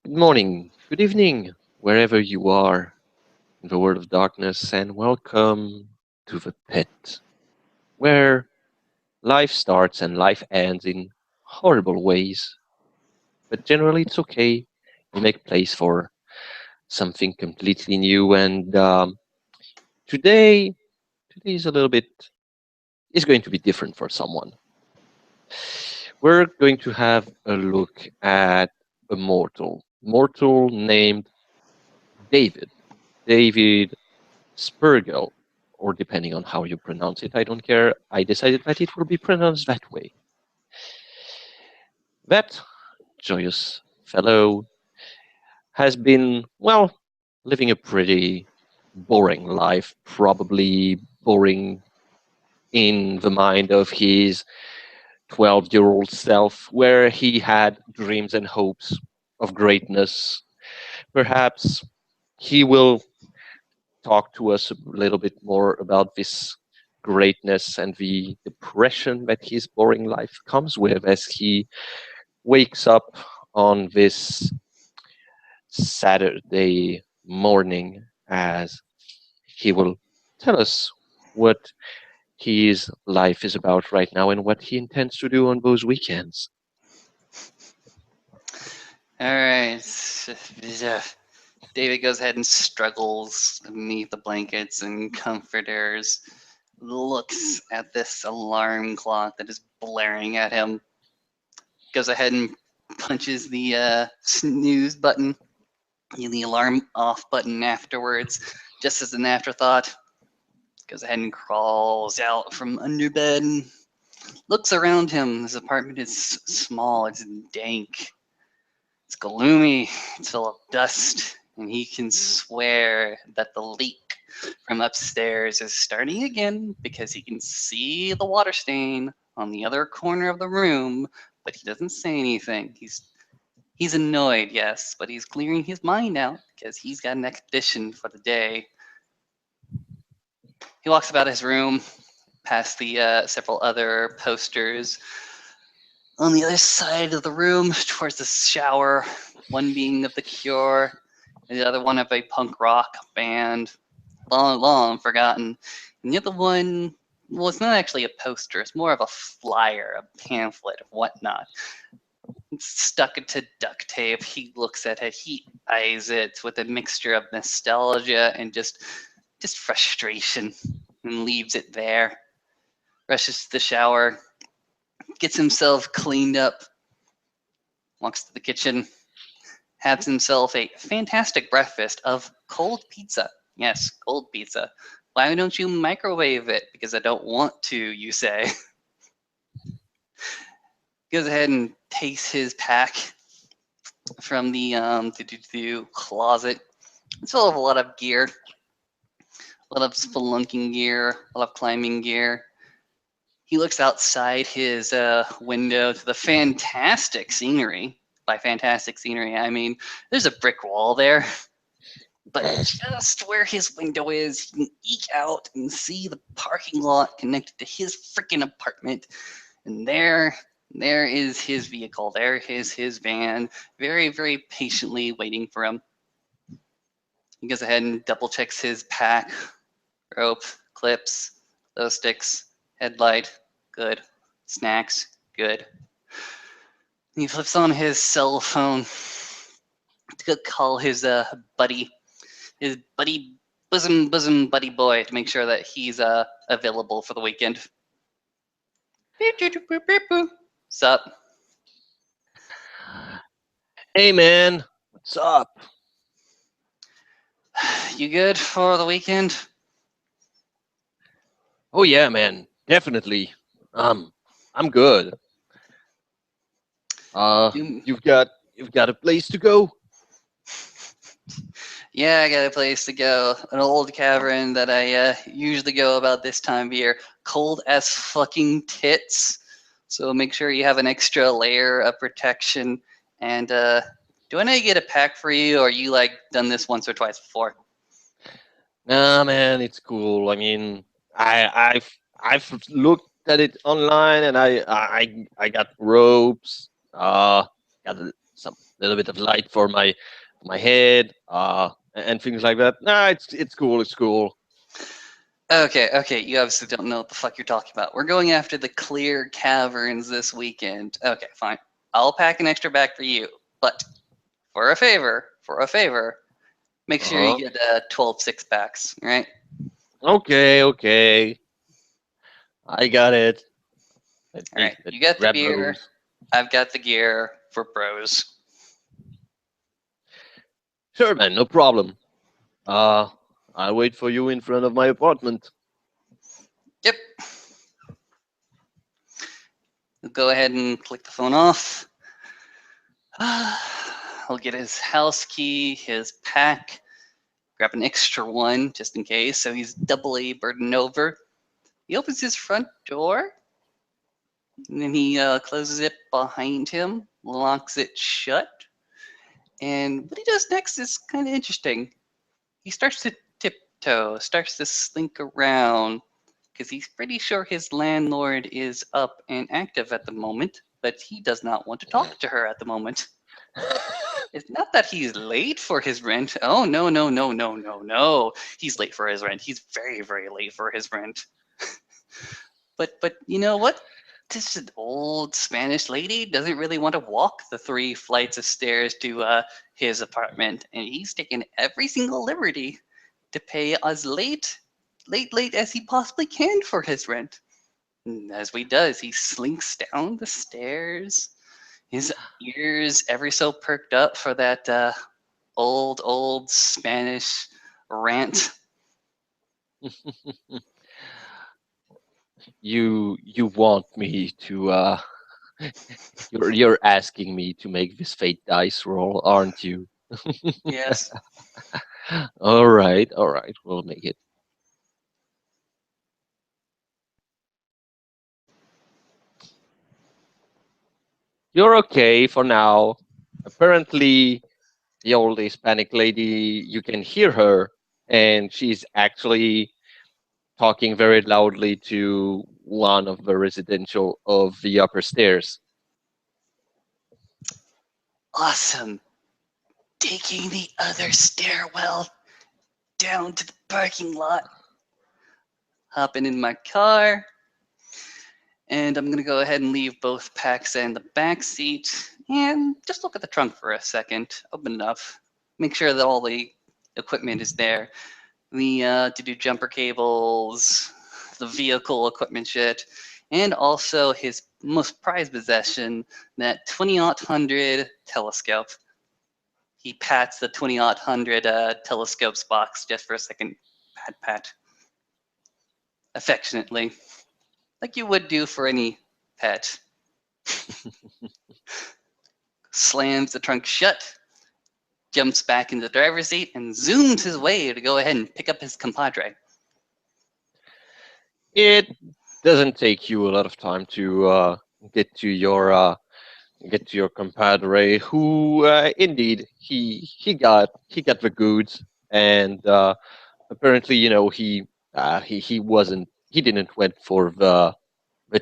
Good morning, good evening, wherever you are in the world of darkness, and welcome to the pit, where life starts and life ends in horrible ways. But generally, it's okay. We make place for something completely new, and today, today is a little bit is going to be different for someone. We're going to have a look at a mortal named David. David Spergel, or depending on how you pronounce it, I don't care. I decided that it will be pronounced that way. That joyous fellow has been, well, living a pretty boring life, probably boring in the mind of his 12-year-old self, where he had dreams and hopes of greatness. Perhaps he will talk to us a little bit more about this greatness and the depression that his boring life comes with as he wakes up on this Saturday morning, as he will tell us what his life is about right now and what he intends to do on those weekends. All right. David goes ahead and struggles beneath the blankets and comforters, looks at this alarm clock that is blaring at him, goes ahead and punches the snooze button, the alarm off button afterwards, just as an afterthought. Goes ahead and crawls out from under bed and looks around him. His apartment is small, it's dank, it's gloomy, it's full of dust, and he can swear that the leak from upstairs is starting again because he can see the water stain on the other corner of the room, but he doesn't say anything. He's annoyed, yes, but he's clearing his mind out because he's got an expedition for the day. He walks about his room, past the several other posters on the other side of the room towards the shower, one being of The Cure, and the other one of a punk rock band, long forgotten. And the other one, well, it's not actually a poster, it's more of a flyer, a pamphlet, whatnot. It's stuck into duct tape. He looks at it, he eyes it with a mixture of nostalgia and just frustration and leaves it there. Rushes to the shower, gets himself cleaned up, walks to the kitchen, has himself a fantastic breakfast of cold pizza. Yes, cold pizza. Why don't you microwave it? Because I don't want to, you say. Goes ahead and takes his pack from the closet. It's full of a lot of gear, a lot of spelunking gear, a lot of climbing gear. He looks outside his window to the fantastic scenery. By fantastic scenery, I mean there's a brick wall there, but just where his window is, he can eke out and see the parking lot connected to his freaking apartment. And there is his vehicle. There is his van, very, very patiently waiting for him. He goes ahead and double checks his pack, rope, clips, glow sticks, headlight, good. Snacks, good. He flips on his cell phone to call his buddy, bosom buddy boy, to make sure that he's available for the weekend. Sup? Hey man, what's up? You good for the weekend? Oh yeah, man, definitely. I'm good. Uh, You, you've got a place to go. yeah, I got a place to go. An old cavern that I usually go about this time of year. Cold as fucking tits. So make sure you have an extra layer of protection. And do I need to get a pack for you, or you like done this once or twice before? Nah, man, it's cool. I mean, I've looked at it online, and I got ropes. Got some little bit of light for my head, and things like that. Nah, it's cool. It's cool. Okay, you obviously don't know what the fuck you're talking about. We're going after the clear caverns this weekend. Okay, fine. I'll pack an extra bag for you, but for a favor, make sure Uh-huh. you get 12 six-packs, right? Okay. I got it. Let All me right, let you me got the grab beer, those. I've got the gear for bros. Sure, man, no problem. Uh, I'll wait for you in front of my apartment. Yep. Go ahead and click the phone off. He'll get his house key, his pack, grab an extra one just in case, so he's doubly burdened over. He opens his front door, and then he closes it behind him, locks it shut. And what he does next is kind of interesting. He starts to tiptoe, starts to slink around, because he's pretty sure his landlord is up and active at the moment, but he does not want to talk to her at the moment. It's not that he's late for his rent. Oh, no. He's late for his rent. He's very, very late for his rent. But you know what? This old Spanish lady doesn't really want to walk the 3 flights of stairs to his apartment, and he's taken every single liberty to pay as late as he possibly can for his rent. And as he does, he slinks down the stairs, his ears ever so perked up for that old Spanish rant. You want me to you're asking me to make this fate dice roll, aren't you? Yes. All right, we'll make it. You're okay for now. Apparently, the old Hispanic lady, you can hear her, and she's actually talking very loudly to one of the residential of the upper stairs. Awesome. Taking the other stairwell down to the parking lot. Hopping in my car. And I'm going to go ahead and leave both packs in the back seat and just look at the trunk for a second. Open it up. Make sure that all the equipment is there. The to do jumper cables, the vehicle equipment shit, and also his most prized possession, that 20-100 telescope. He pats the 20-100 telescopes box just for a second. Pat. Affectionately. Like you would do for any pet. Slams the trunk shut, jumps back into the driver's seat, and zooms his way to go ahead and pick up his compadre. It doesn't take you a lot of time to get to your compadre, who indeed he got the goods, and apparently he didn't went for the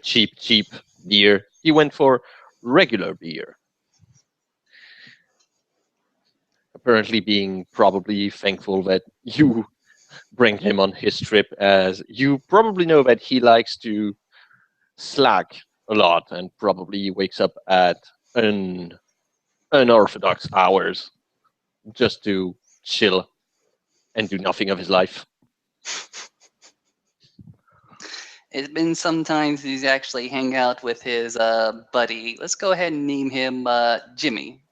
cheap beer. He went for regular beer. Apparently, being probably thankful that you bring him on his trip, as you probably know that he likes to slack a lot and probably wakes up at unorthodox hours just to chill and do nothing of his life. It's been some time since he's actually hang out with his buddy. Let's go ahead and name him Jimmy.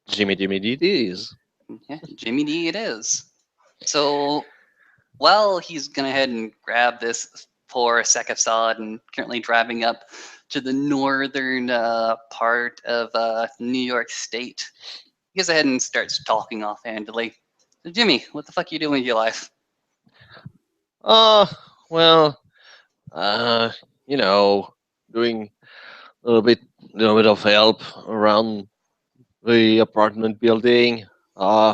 Jimmy DDs. Yeah, Jimmy D it is. So while he's going ahead and grab this poor sack of sod and currently driving up to the northern part of New York State, he goes ahead and starts talking offhandedly. So Jimmy, what the fuck you doing with your life? Uh, well, uh, you know, doing little bit of help around the apartment building. Uh,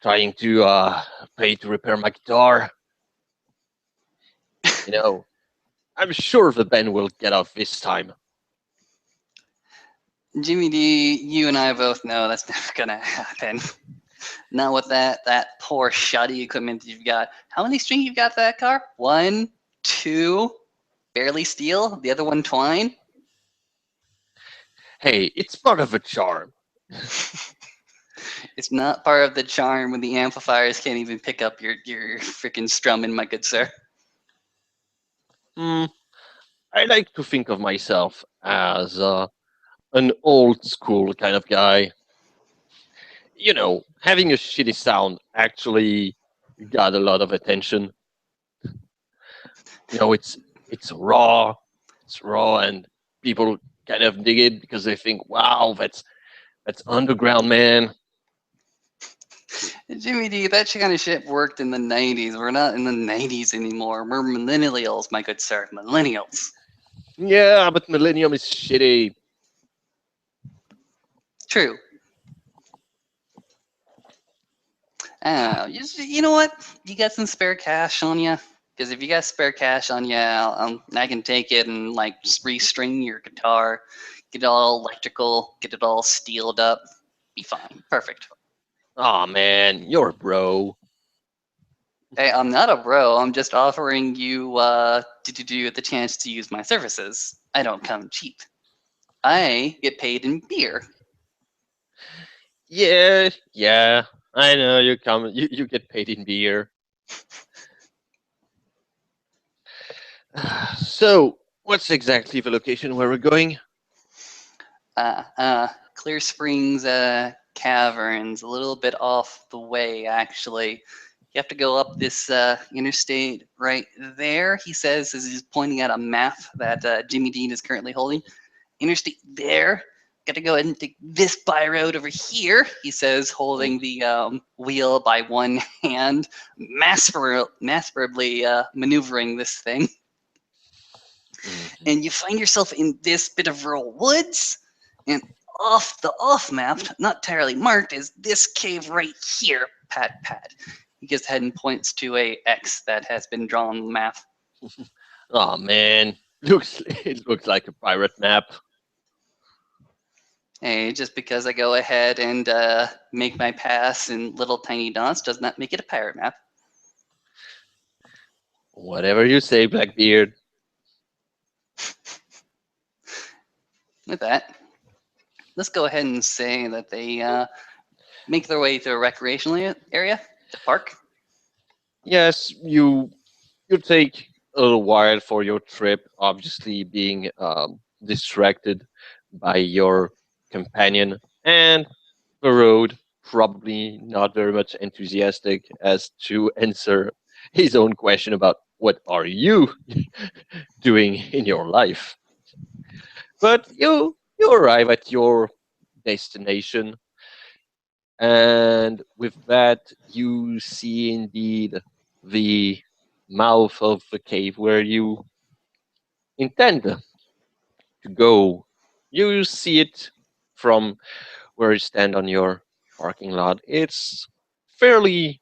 Trying to pay to repair my guitar. You know, I'm sure the band will get out this time. Jimmy D, you and I both know that's never gonna happen. Not with that poor shoddy equipment that you've got. How many string you've got for that car? One, two, barely steel. The other one twine. Hey, it's part of a charm. It's not part of the charm when the amplifiers can't even pick up your freaking strumming, my good sir. Hmm, I like to think of myself as an old school kind of guy. You know, having a shitty sound actually got a lot of attention. You know, it's raw, and people kind of dig it because they think, "Wow, that's underground, man." Jimmy D, that kind of shit worked in the 90s. We're not in the 90s anymore. We're millennials, my good sir. Millennials. Yeah, but Millennium is shitty. True. You know what? You got some spare cash on you? Because if you got spare cash on you, I can take it and like just restring your guitar, get it all electrical, get it all steeled up, be fine. Perfect. Aw, man, you're a bro. Hey, I'm not a bro. I'm just offering you the chance to use my services. I don't come cheap. I get paid in beer. Yeah, yeah, I know you come. You get paid in beer. So, what's exactly the location where we're going? Clear Springs Caverns, a little bit off the way, actually. You have to go up this interstate right there, he says, as he's pointing at a map that Jimmy Dean is currently holding. Interstate there. Got to go ahead and take this by road over here, he says, holding the wheel by one hand, masterfully maneuvering this thing. And you find yourself in this bit of rural woods, and off the off map, not entirely marked, is this cave right here. Pat, pat. He goes ahead and points to a X that has been drawn on the map. Oh man, it looks like a pirate map. Hey, just because I go ahead and make my pass in little tiny dots does not make it a pirate map. Whatever you say, Blackbeard. With that, let's go ahead and say that they make their way to a recreational area, the park. Yes, you take a little while for your trip, obviously being distracted by your companion, and the road probably not very much enthusiastic as to answer his own question about what are you doing in your life. But you arrive at your destination, and with that you see indeed the mouth of the cave where you intend to go. You see it from where you stand on your parking lot. It's fairly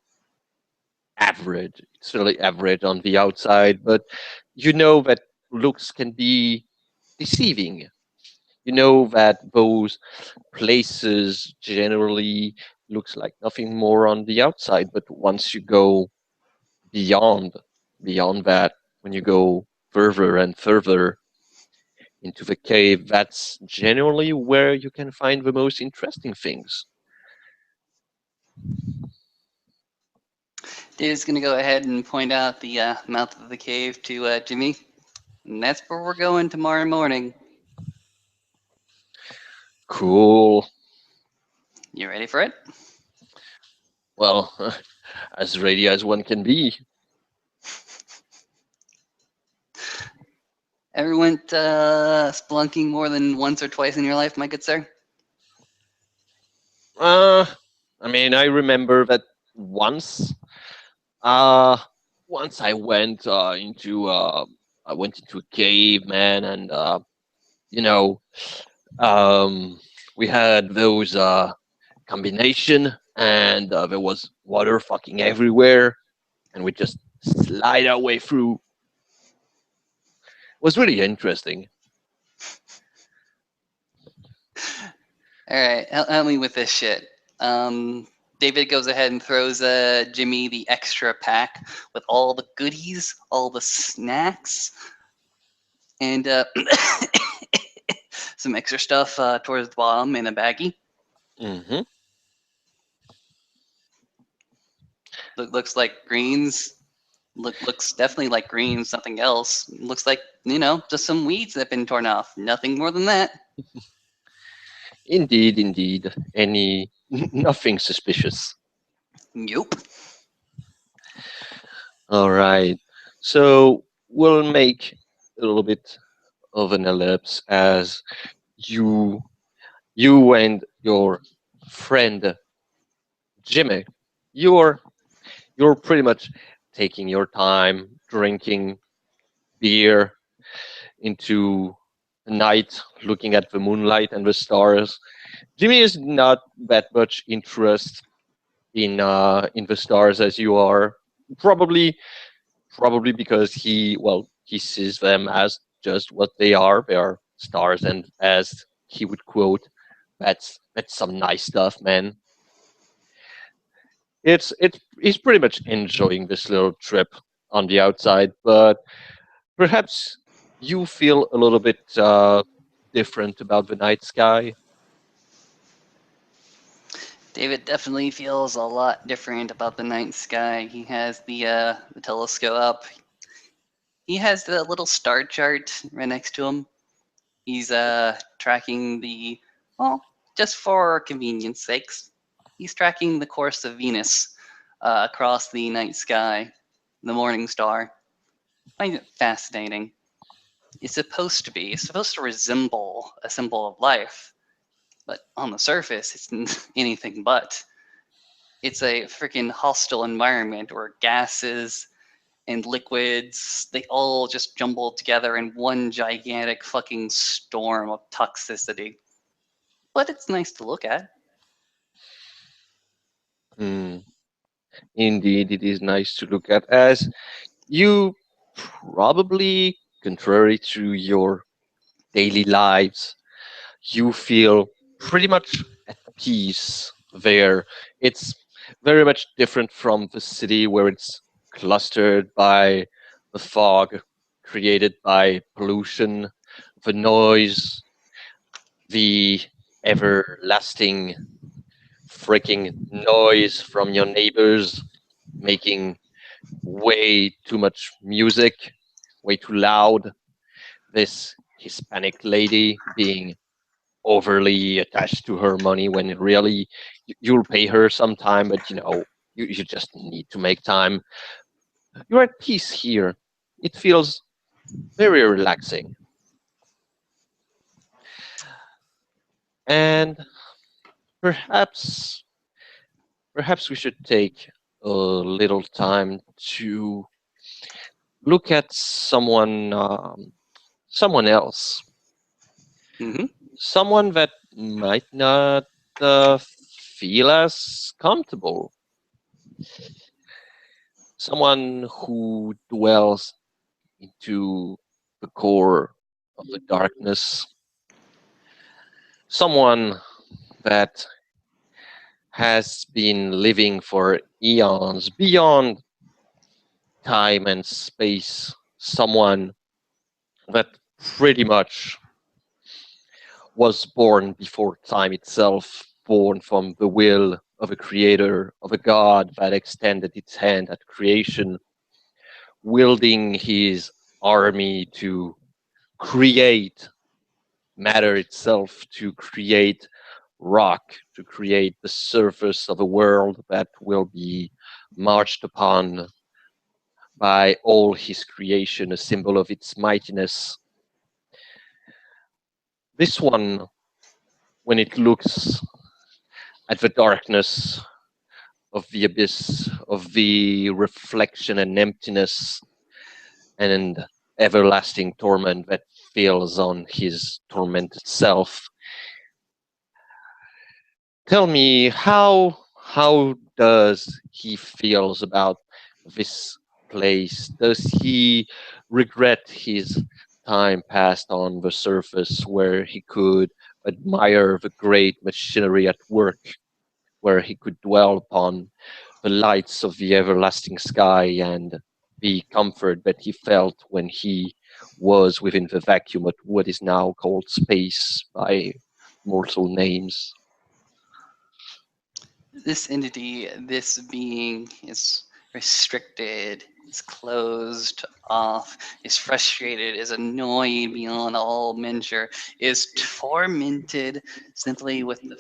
average. It's fairly average on the outside, but you know that looks can be deceiving. You know that those places generally looks like nothing more on the outside, but once you go beyond beyond that, when you go further and further into the cave, that's generally where you can find the most interesting things. Dave's going to go ahead and point out the mouth of the cave to Jimmy. And that's where we're going tomorrow morning. Cool. You ready for it? Well, as ready as one can be. Ever went spelunking more than once or twice in your life, my good sir? Uh, I mean, I remember that once. Uh, once I went into a cave, man, and you know, um, we had those combination, and there was water fucking everywhere, and we just slide our way through. It was really interesting. All right, help me with this shit. Um, David goes ahead and throws Jimmy the extra pack with all the goodies, all the snacks, and some extra stuff towards the bottom in a baggie. Hmm. Looks like greens. Looks definitely like greens. Nothing else. Looks like just some weeds that have been torn off. Nothing more than that. Indeed, indeed. Any nothing suspicious. Nope. All right. So we'll make a little bit of an ellipse as you you and your friend Jimmy, you're you're pretty much taking your time drinking beer into the night, looking at the moonlight and the stars. Jimmy is not that much interest in the stars as you are. Probably probably because he sees them as just what they are. They are stars, and as he would quote, that's some nice stuff, man. It's he's pretty much enjoying this little trip on the outside, but perhaps you feel a little bit different about the night sky. David definitely feels a lot different about the night sky. He has the telescope up. He has the little star chart right next to him. He's tracking the well, just for convenience sakes, he's tracking the course of Venus across the night sky, the morning star. I find it fascinating. It's supposed to resemble a symbol of life, but on the surface, it's anything but. It's a freaking hostile environment where gases and liquids, they all just jumble together in one gigantic fucking storm of toxicity. But it's nice to look at. Hmm. Indeed, it is nice to look at, as you probably, contrary to your daily lives, you feel pretty much at peace there. It's very much different from the city where it's clustered by the fog created by pollution, the noise, the everlasting freaking noise from your neighbors making way too much music, way too loud. This Hispanic lady being overly attached to her money when really you'll pay her sometime, but you just need to make time. You're at peace here. It feels very relaxing. And perhaps perhaps we should take a little time to look at someone else, Hmm. someone that might not feel as comfortable, someone who dwells into the core of the darkness, someone that has been living for eons beyond time and space, someone that pretty much was born before time itself, born from the will of a creator, of a god that extended its hand at creation, wielding his army to create matter itself, to create rock, to create the surface of a world that will be marched upon by all his creation, a symbol of its mightiness. This one, when it looks at the darkness of the abyss, of the reflection and emptiness and everlasting torment that feels on his tormented self, tell me how does he feels about this place? Does he regret his time passed on the surface where he could admire the great machinery at work, where he could dwell upon the lights of the everlasting sky and the comfort that he felt when he was within the vacuum of what is now called space by mortal names. This entity, this being, is restricted, is closed off, is frustrated, is annoyed beyond all measure, is tormented simply with the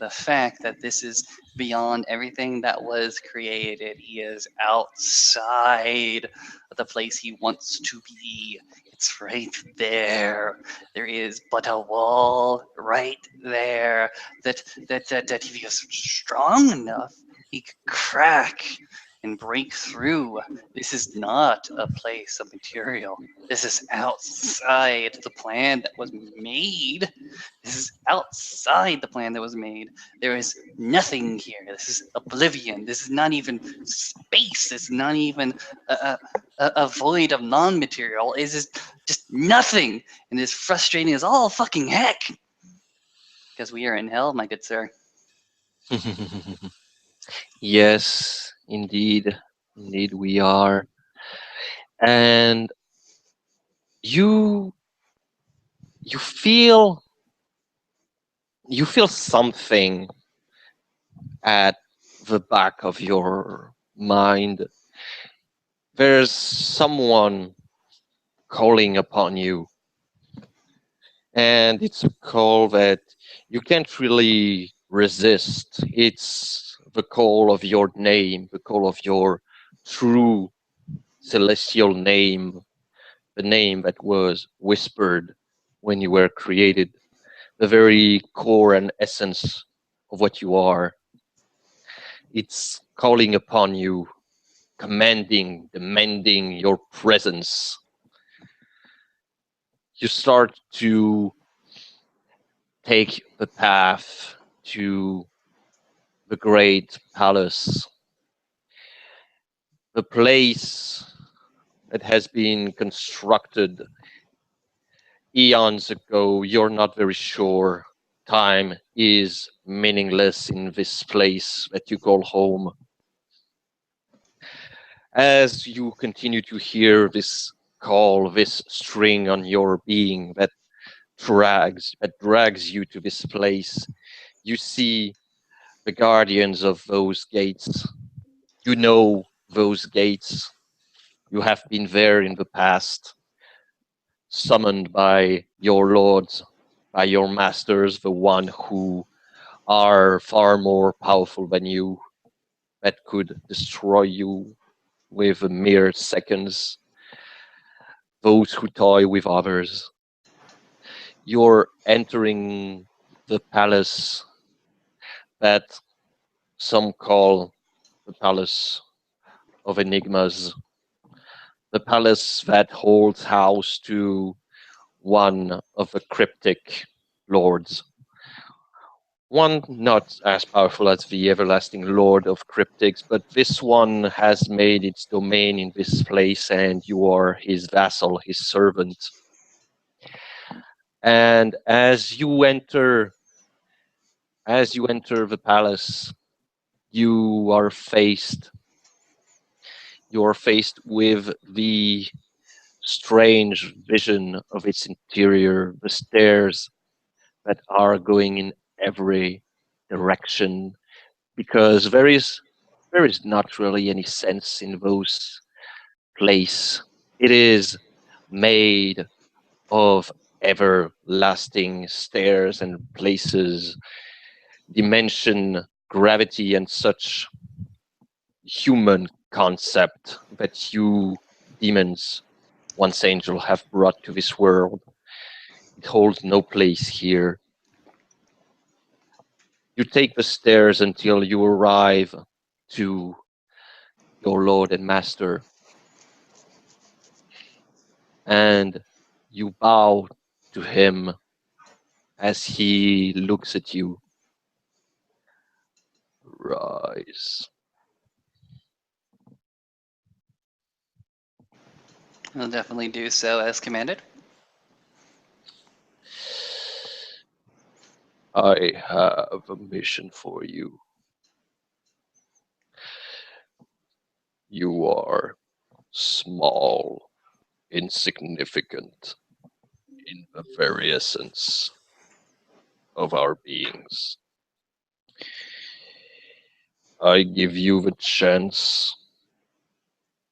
fact that this is beyond everything that was created. He is outside of the place he wants to be. It's right there. There is but a wall right there that if he was strong enough, he could crack and break through. This is not a place of material. This is outside the plan that was made. This is outside the plan that was made. There is nothing here. This is oblivion. This is not even space. This is not even a void of non-material. It is just nothing. And it's frustrating as all fucking heck. Because we are in hell, my good sir. Yes, indeed. Indeed, we are. And you you feel you feel something at the back of your mind. There's someone calling upon you, and it's a call that you can't really resist. It's the call of your name, the call of your true celestial name, the name that was whispered when you were created, the very core and essence of what you are. It's calling upon you, commanding, demanding your presence. You start to take the path to the great palace, the place that has been constructed eons ago. You're not very sure. Time is meaningless in this place that you call home. As you continue to hear this call, this string on your being that drags you to this place, you see the guardians of those gates. You know those gates. You have been there in the past, summoned by your lords, by your masters, the one who are far more powerful than you, that could destroy you with mere seconds. Those who toy with others. You're entering the palace that some call the palace of enigmas, the palace that holds house to one of the cryptic lords. One not as powerful as the everlasting lord of cryptics, but this one has made its domain in this place, and you are his vassal, his servant. And as you enter the palace, you are faced with the strange vision of its interior, the stairs that are going in every direction, because there is not really any sense in those place. It is made of everlasting stairs and places, dimension, gravity, and such human concept that you demons, once angel, have brought to this world. It holds no place here. You take the stairs until you arrive to your lord and master, and you bow to him as he looks at you. Rise. I'll definitely do so as commanded. I have a mission for you. You are small, insignificant in the very essence of our beings. I give you the chance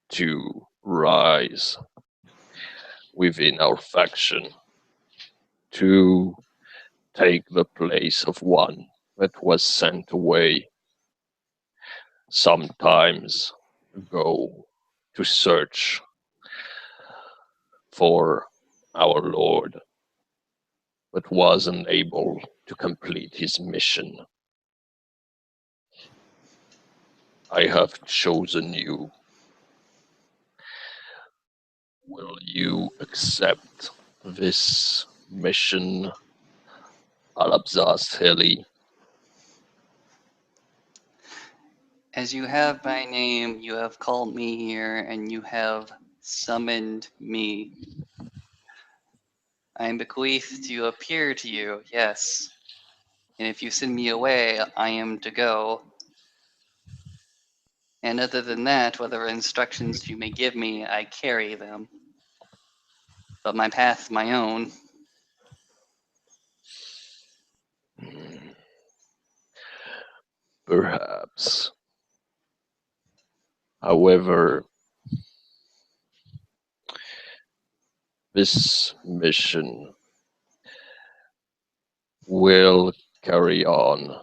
to rise within our faction, to take the place of one that was sent away sometimes ago to search for our Lord, but was unable to complete his mission. I have chosen you. Will you accept this mission, Alabzas Heli? As you have my name, you have called me here, and you have summoned me. I am bequeathed to appear to you, yes. And if you send me away, I am to go. And other than that, whatever instructions you may give me, I carry them. But my path's my own. Perhaps. However, this mission will carry on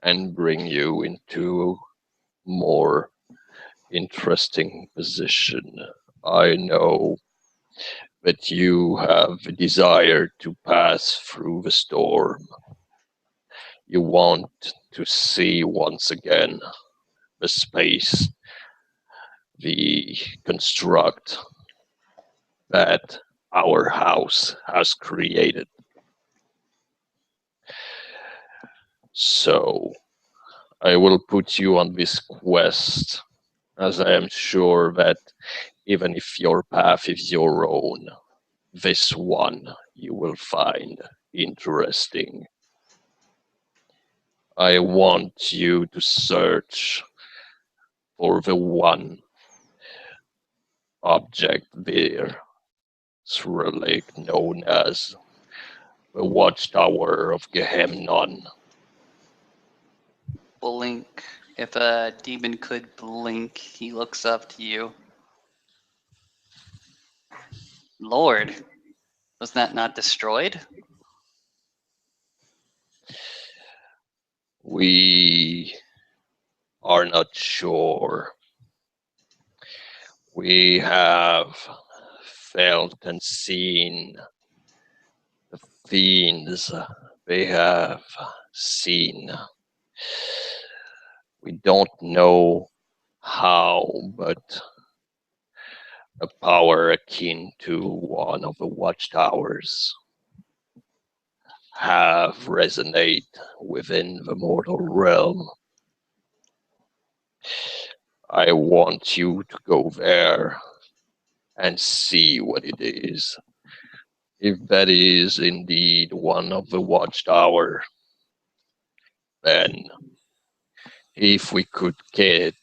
and bring you into more interesting position. I know that you have a desire to pass through the storm. You want to see once again the space, the construct that our house has created. So I will put you on this quest, as I am sure that even if your path is your own, this one you will find interesting. I want you to search for the one object there, through a lake known as the Watchtower of Gehennon. Blink. If a demon could blink, he looks up to you. Lord, was that not destroyed? We are not sure. We have felt and seen the fiends they have seen. We don't know how, but a power akin to one of the watchtowers have resonate within the mortal realm. I want you to go there and see what it is. If that is indeed one of the watchtower, then if we could get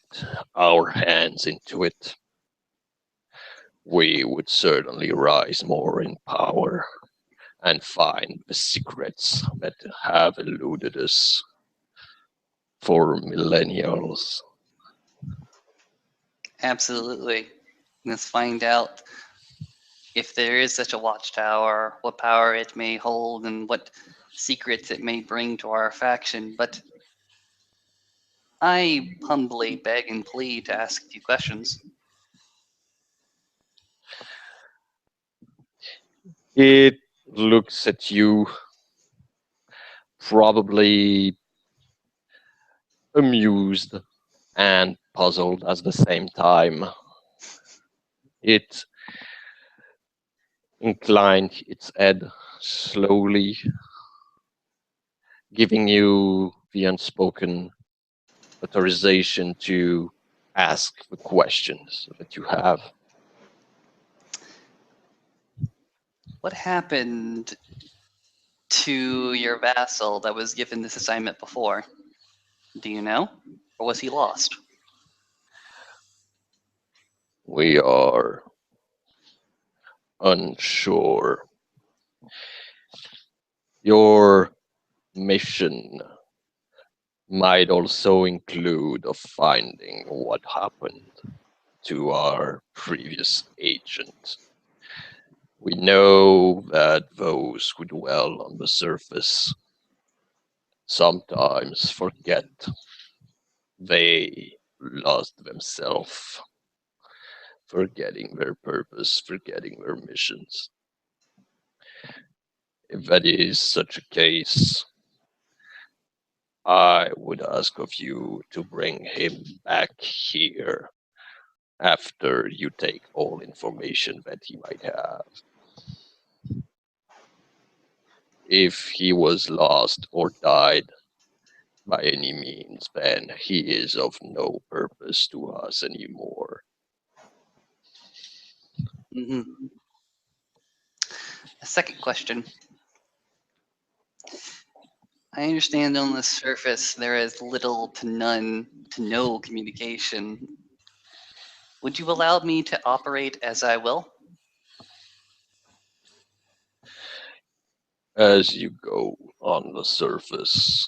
our hands into it, we would certainly rise more in power and find the secrets that have eluded us for millennials. Absolutely. Let's find out if there is such a watchtower, what power it may hold, and what secrets it may bring to our faction. But I humbly beg and plead to ask a few questions. It looks at you, probably amused and puzzled at the same time. It inclined its head slowly, giving you the unspoken authorization to ask the questions that you have. What happened to your vassal that was given this assignment before? Do you know? Or was he lost? We are unsure. Your mission might also include of finding what happened to our previous agent. We know that those who dwell on the surface sometimes forget they lost themselves, forgetting their purpose, forgetting their missions. If that is such a case, I would ask of you to bring him back here after you take all information that he might have. If he was lost or died by any means, then he is of no purpose to us anymore. Mm-hmm. A second question. I understand on the surface there is little to none to no communication. Would you allow me to operate as I will? As you go on the surface,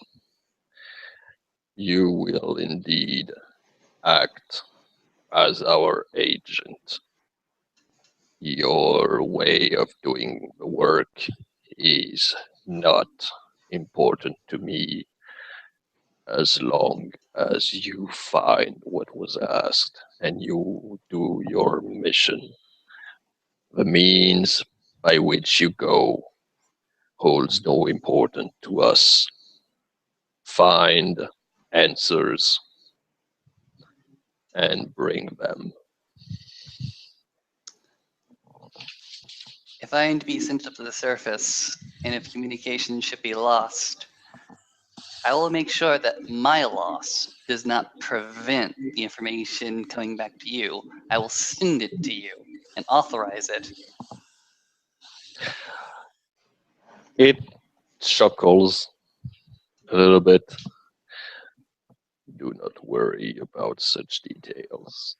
you will indeed act as our agent. Your way of doing the work is not important to me as long as you find what was asked and you do your mission. The means by which you go holds no importance to us. Find answers and bring them. If I am to be sent up to the surface, and if communication should be lost, I will make sure that my loss does not prevent the information coming back to you. I will send it to you and authorize it. It chuckles a little bit. Do not worry about such details.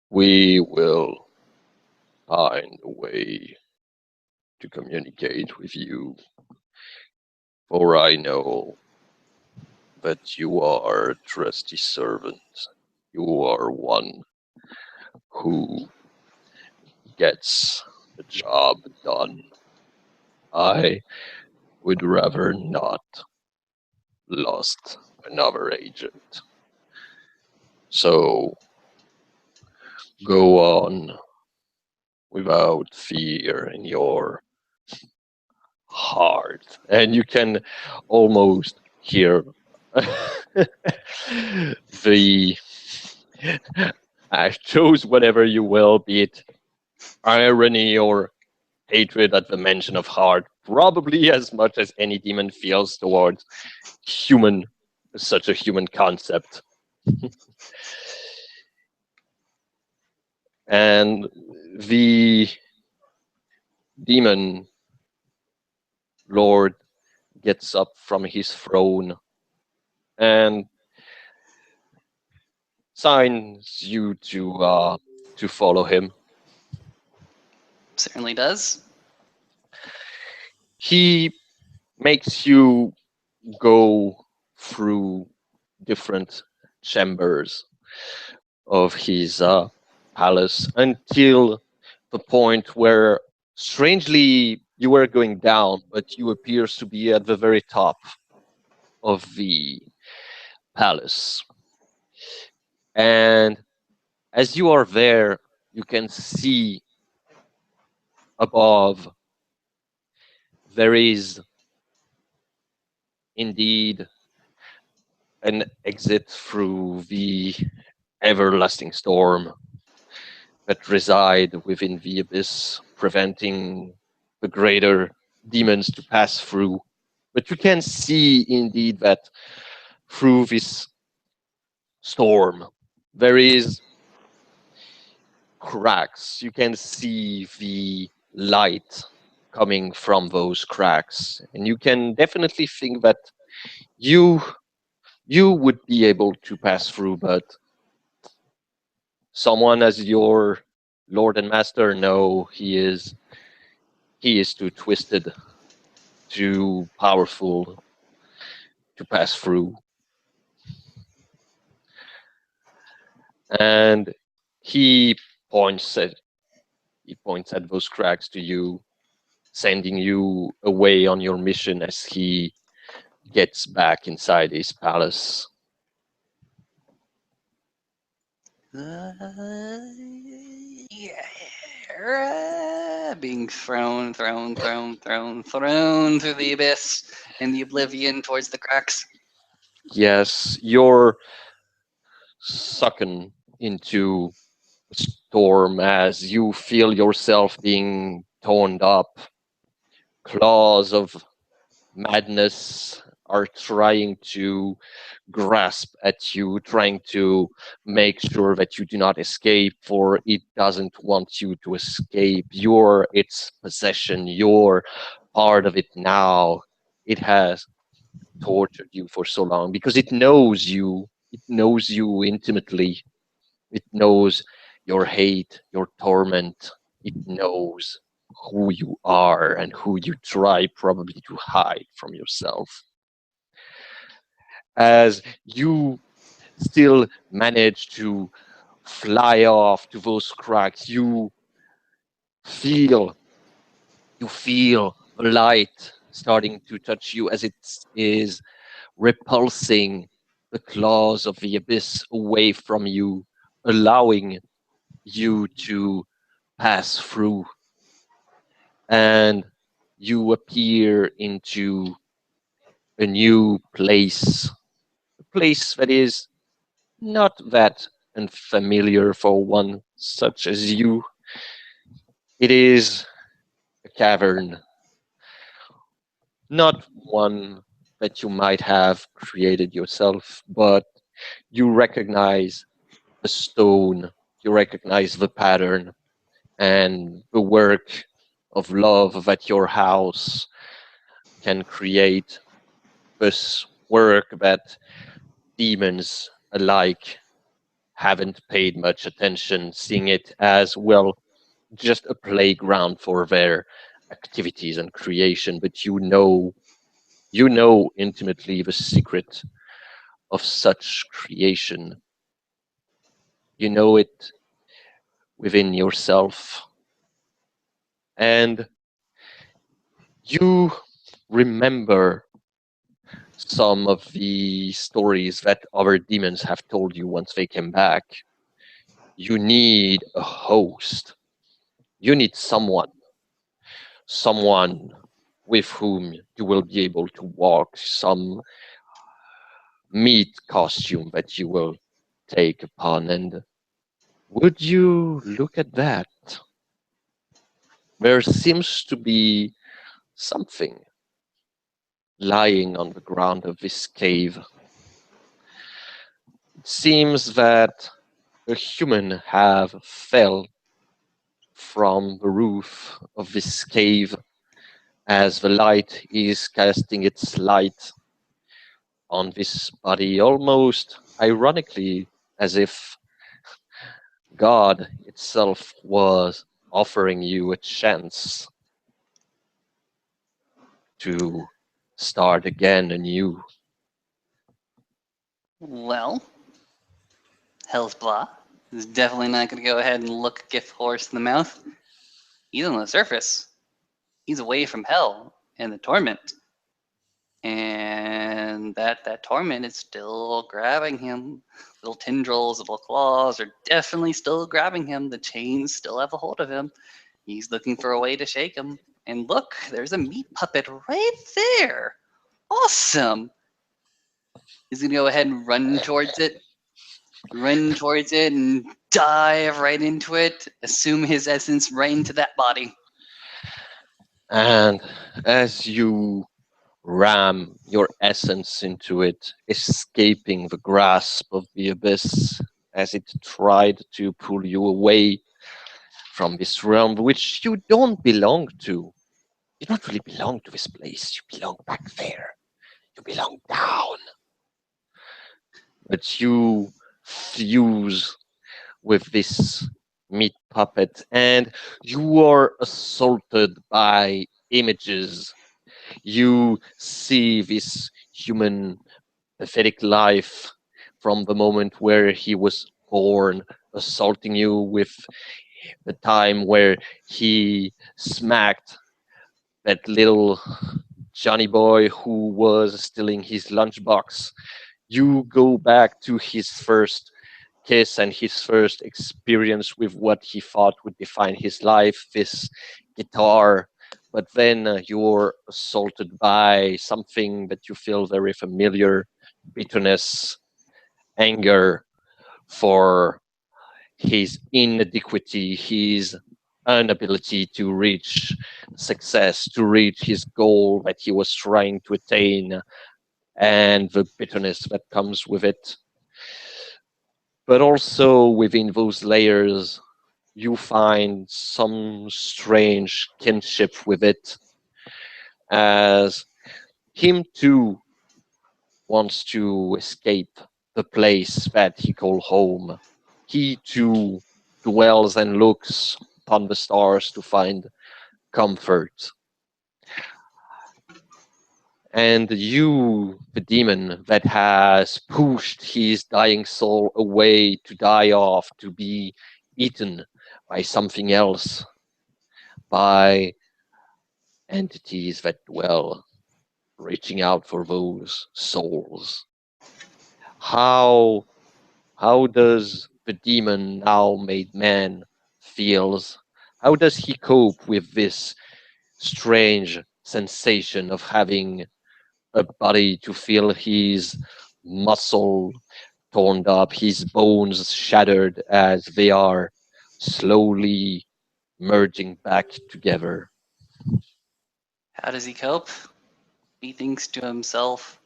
We will find a way to communicate with you, for I know that you are a trusty servant. You are one who gets the job done. I would rather not lost another agent. So go on without fear in your heart. And you can almost hear the I chose whatever you will, be it irony or hatred at the mention of heart, probably as much as any demon feels towards human, such a human concept. And the demon lord gets up from his throne and signs you to follow him. Certainly does. He makes you go through different chambers of his palace until the point where, strangely, you were going down, but you appears to be at the very top of the palace. And as you are there, you can see above there is indeed an exit through the everlasting storm that reside within the abyss, preventing the greater demons to pass through. But you can see indeed that through this storm, there is cracks. You can see the light coming from those cracks, and you can definitely think that you you would be able to pass through, but someone as your lord and master, no, he is too twisted, too powerful to pass through. And he points at he points at those cracks to you, sending you away on your mission as he gets back inside his palace. Yeah, being thrown through the abyss and the oblivion towards the cracks. Yes, you're sucking into a storm as you feel yourself being torn up. Claws of madness are trying to grasp at you, trying to make sure that you do not escape, for it doesn't want you to escape. You're its possession, you're part of it now. It has tortured you for so long because it knows you intimately, it knows your hate, your torment, it knows who you are and who you try probably to hide from yourself. As you still manage to fly off to those cracks, feel you feel the light starting to touch you as it is repulsing the claws of the abyss away from you, allowing you to pass through, and you appear into a new place, a place that is not that unfamiliar for one such as you. It is a cavern, not one that you might have created yourself, but you recognize the stone, you recognize the pattern, and the work of love that your house can create, this work that demons alike haven't paid much attention, seeing it as, well, just a playground for their activities and creation. But you know intimately the secret of such creation. You know it within yourself, and you remember some of the stories that other demons have told you once they came back. You need a host. You need someone with whom you will be able to walk, some meat costume that you will take upon. And would you look at that? There seems to be something lying on the ground of this cave. It seems that a human have fell from the roof of this cave as the light is casting its light on this body, almost ironically, as if God itself was offering you a chance to start again anew. Well, Hellsblah is definitely not going to go ahead and look a gift horse in the mouth. He's on the surface. He's away from hell and the torment. And that torment is still grabbing him. Little tendrils, little claws are definitely still grabbing him. The chains still have a hold of him. He's looking for a way to shake him. And look, there's a meat puppet right there. Awesome. He's gonna go ahead and run towards it and dive right into it, assume his essence right into that body. And as you ram your essence into it, escaping the grasp of the abyss as it tried to pull you away from this realm which you don't belong to. You don't really belong to this place. You belong back there. You belong down. But you fuse with this meat puppet, and you are assaulted by images. You see this human pathetic life from the moment where he was born, assaulting you with the time where he smacked that little Johnny boy who was stealing his lunchbox. You go back to his first kiss and his first experience with what he thought would define his life, this guitar. But then you're assaulted by something that you feel very familiar: bitterness, anger for his inadequacy, his inability to reach success, to reach his goal that he was trying to attain, and the bitterness that comes with it. But also within those layers, you find some strange kinship with it, as him too wants to escape the place that he call home. He too dwells and looks upon the stars to find comfort. And you, the demon that has pushed his dying soul away to die off, to be eaten by something else, by entities that dwell, reaching out for those souls. How how does the demon now made man feels? How does he cope with this strange sensation of having a body to feel his muscle torn up, his bones shattered as they are slowly merging back together? How does he cope? He thinks to himself,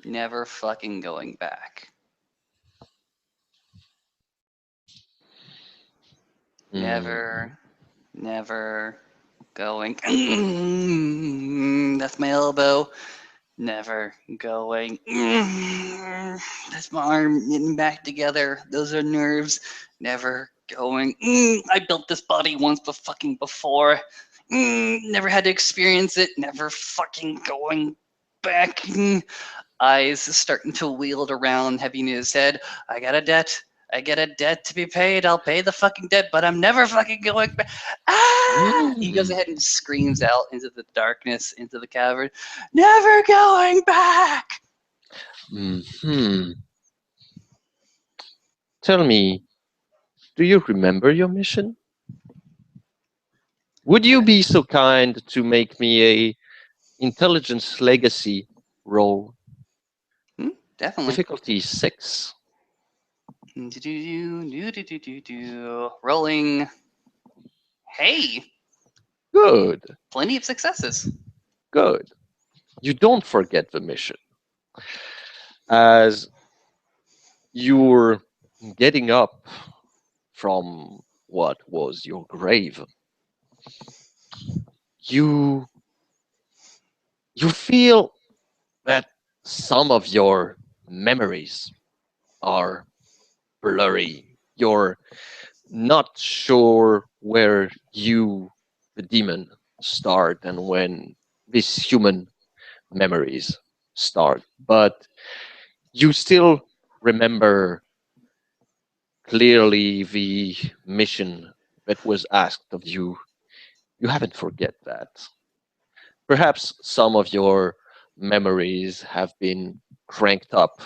never fucking going back. Mm. Never going. That's my elbow. Never going. That's my arm getting back together. Those are nerves. Never going. I built this body once but fucking before. Never had to experience it. Never fucking going back. Eyes starting to wield around, heavy in his head. I got a debt. I get a debt to be paid. I'll pay the fucking debt, but I'm never fucking going back. Ah! He goes Mm. ahead and screams out into the darkness, into the cavern. Never going back. Hmm. Tell me, do you remember your mission? Would you be so kind to make me a intelligence legacy roll? Definitely. Difficulty 6. Rolling. Hey, Good, plenty of successes. good. You don't forget the mission. As you're getting up from what was your grave, you you feel that some of your memories are blurry. You're not sure where you, the demon, start and when these human memories start, but you still remember clearly the mission that was asked of you. You haven't forget that. Perhaps some of your memories have been cranked up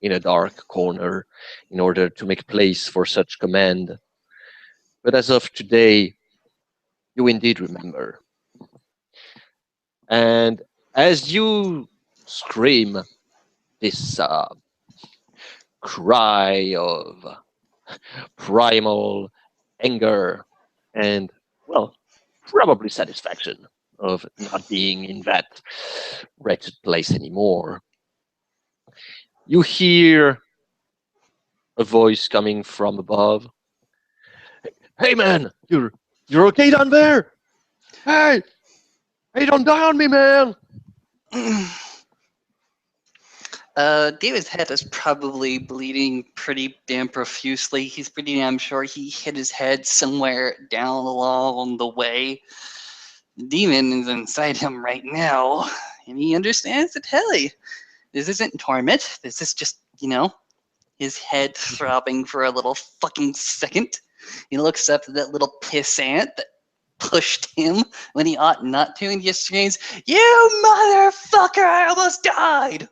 in a dark corner in order to make place for such command. But as of today, you indeed remember. And as you scream this cry of primal anger and, well, probably satisfaction of not being in that wretched place anymore, you hear a voice coming from above. Hey man, you're okay down there? Hey, Hey, don't die on me, man! David's head is probably bleeding pretty damn profusely. He's pretty damn sure he hit his head somewhere down along the way. The demon is inside him right now, and he understands that, hey, this isn't torment. This is just, his head throbbing for a little fucking second. He looks up at that little pissant that pushed him when he ought not to, and he just screams, "You motherfucker, I almost died!"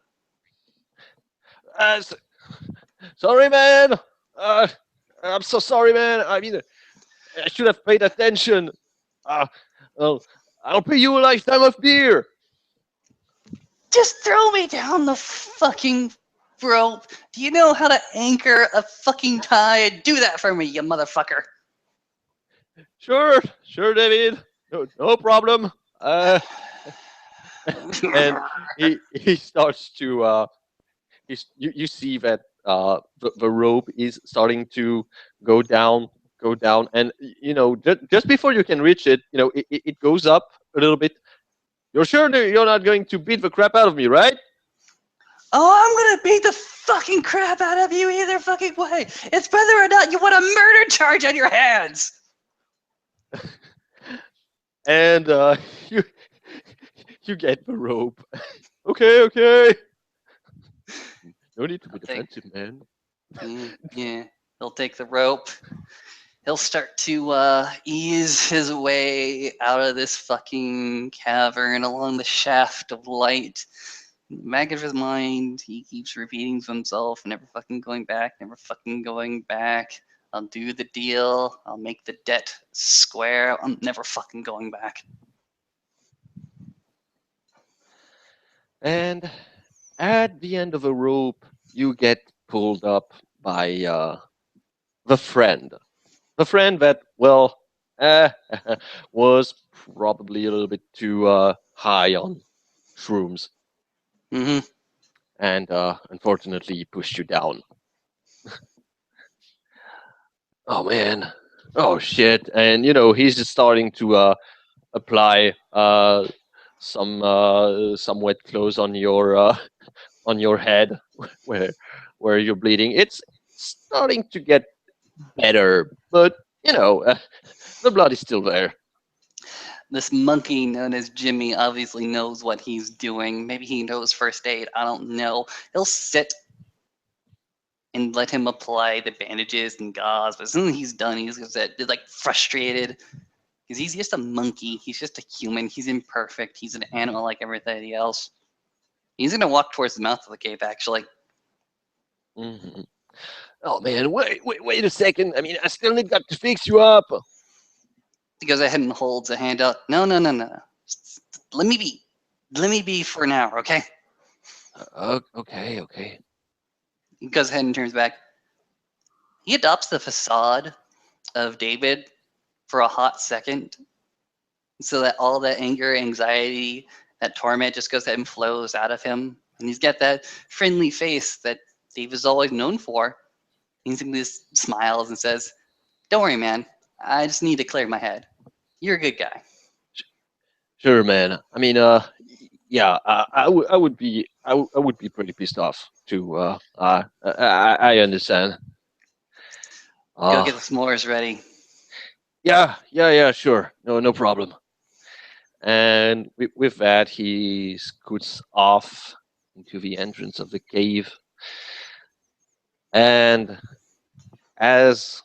Sorry, man. I'm so sorry, man. I mean, I should have paid attention. I'll pay you a lifetime of beer. Just throw me down the fucking rope. Do you know how to anchor a fucking tide? Do that for me, you motherfucker. Sure, David. No problem. And he starts to you see that the rope is starting to go down, and just before you can reach it, it goes up a little bit. You're sure that you're not going to beat the crap out of me, right? Oh, I'm gonna beat the fucking crap out of you either fucking way. It's whether or not you want a murder charge on your hands. And you get the rope. Okay. No need to be defensive, man. Yeah, he'll take the rope. He'll start to ease his way out of this fucking cavern along the shaft of light. In the back of his mind, he keeps repeating to himself, never fucking going back, never fucking going back. I'll do the deal. I'll make the debt square. I'm never fucking going back. And at the end of a rope, you get pulled up by the friend. The friend that, well, was probably a little bit too high on shrooms. Mm-hmm. And unfortunately, he pushed you down. Oh, man. Oh, shit. And, he's just starting to apply some wet clothes on your head where you're bleeding. It's starting to get better, but the blood is still there. This monkey known as Jimmy obviously knows what he's doing. Maybe he knows first aid. I don't know. He'll sit and let him apply the bandages and gauze. But as soon as he's done, he's like frustrated because he's just a monkey. He's just a human. He's imperfect. He's an animal like everybody else. He's gonna walk towards the mouth of the cave. Actually. Mm-hmm. Oh man, wait a second. I mean, I still need got to fix you up. He goes ahead and holds a hand out. No. Let me be for now, okay? Okay. He goes ahead and turns back. He adopts the facade of David for a hot second, so that all that anger, anxiety, that torment just goes ahead and flows out of him. And he's got that friendly face that David's always known for. He just smiles and says, "Don't worry, man. I just need to clear my head. You're a good guy." Sure, man. I mean, yeah, I would be pretty pissed off too. I understand. Go get the s'mores ready. Yeah, sure. No problem. And with that, he scoots off into the entrance of the cave. And as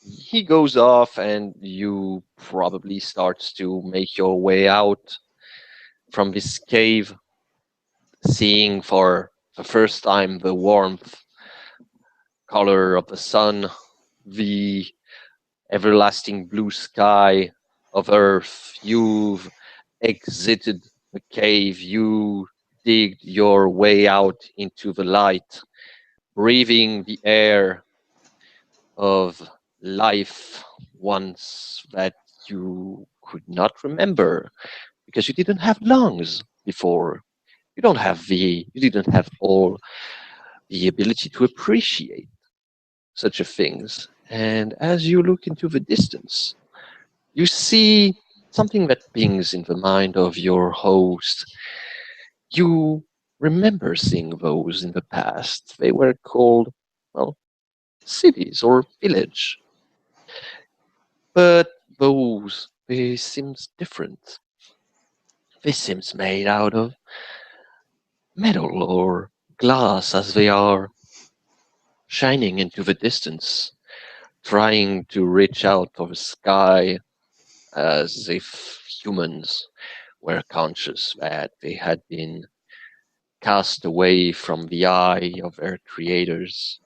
he goes off and you probably starts to make your way out from this cave, seeing for the first time the warmth, color of the sun, the everlasting blue sky of Earth. You've exited the cave. You digged your way out into the light, breathing the air of life once that you could not remember because you didn't have lungs before. You didn't have all the ability to appreciate such a things. And as you look into the distance, you see something that pings in the mind of your host. You remember seeing those in the past. They were called, well, cities or village. But those, they seems different. They seems made out of metal or glass as they are shining into the distance, trying to reach out of the sky as if humans were conscious that they had been cast away from the eye of their creators,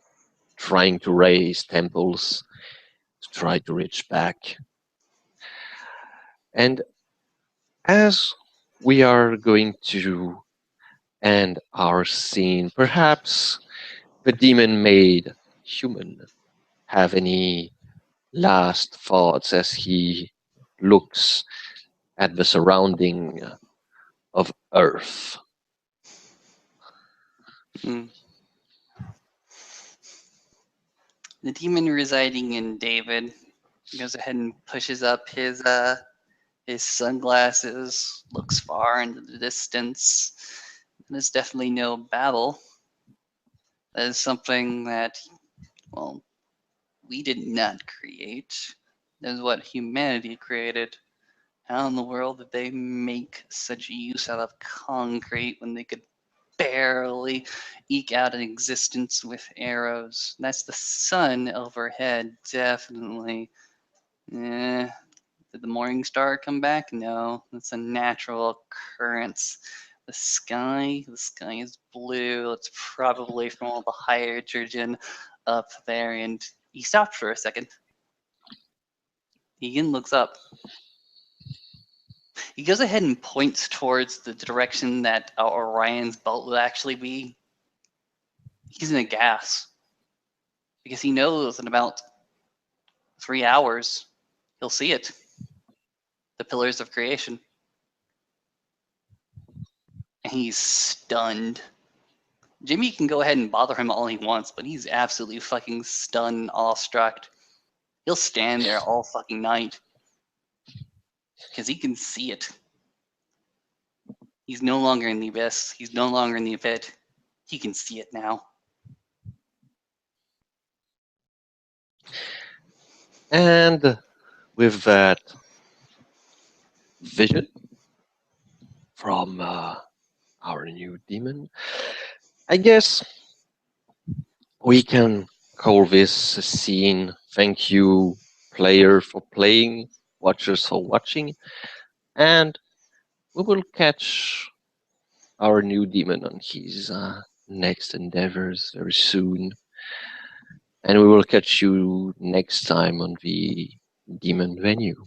trying to raise temples to try to reach back. And as we are going to end our scene, perhaps the demon made human have any last thoughts as he looks at the surrounding of Earth. Hmm. The demon residing in David goes ahead and pushes up his sunglasses, looks far into the distance. There's definitely no battle. That is something that, well, we did not create. That is what humanity created. How in the world did they make such use out of concrete when they could barely eke out an existence with arrows? That's the sun overhead, definitely. Eh, did the morning star come back? No, that's a natural occurrence. The sky is blue. It's probably from all the hydrogen up there. And he stopped for a second. He again looks up. He goes ahead and points towards the direction that Orion's belt will actually be. He's in a gas because he knows in about 3 hours he'll see it. The Pillars of Creation. And he's stunned. Jimmy can go ahead and bother him all he wants, but he's absolutely fucking stunned, awestruck. He'll stand there all fucking night because he can see it. He's no longer in the abyss. He's no longer in the pit. He can see it now. And with that vision from our new demon, I guess we can call this a scene. Thank you, player, for playing, watchers for watching, and we will catch our new demon on his next endeavors very soon. And we will catch you next time on the Demon Venue.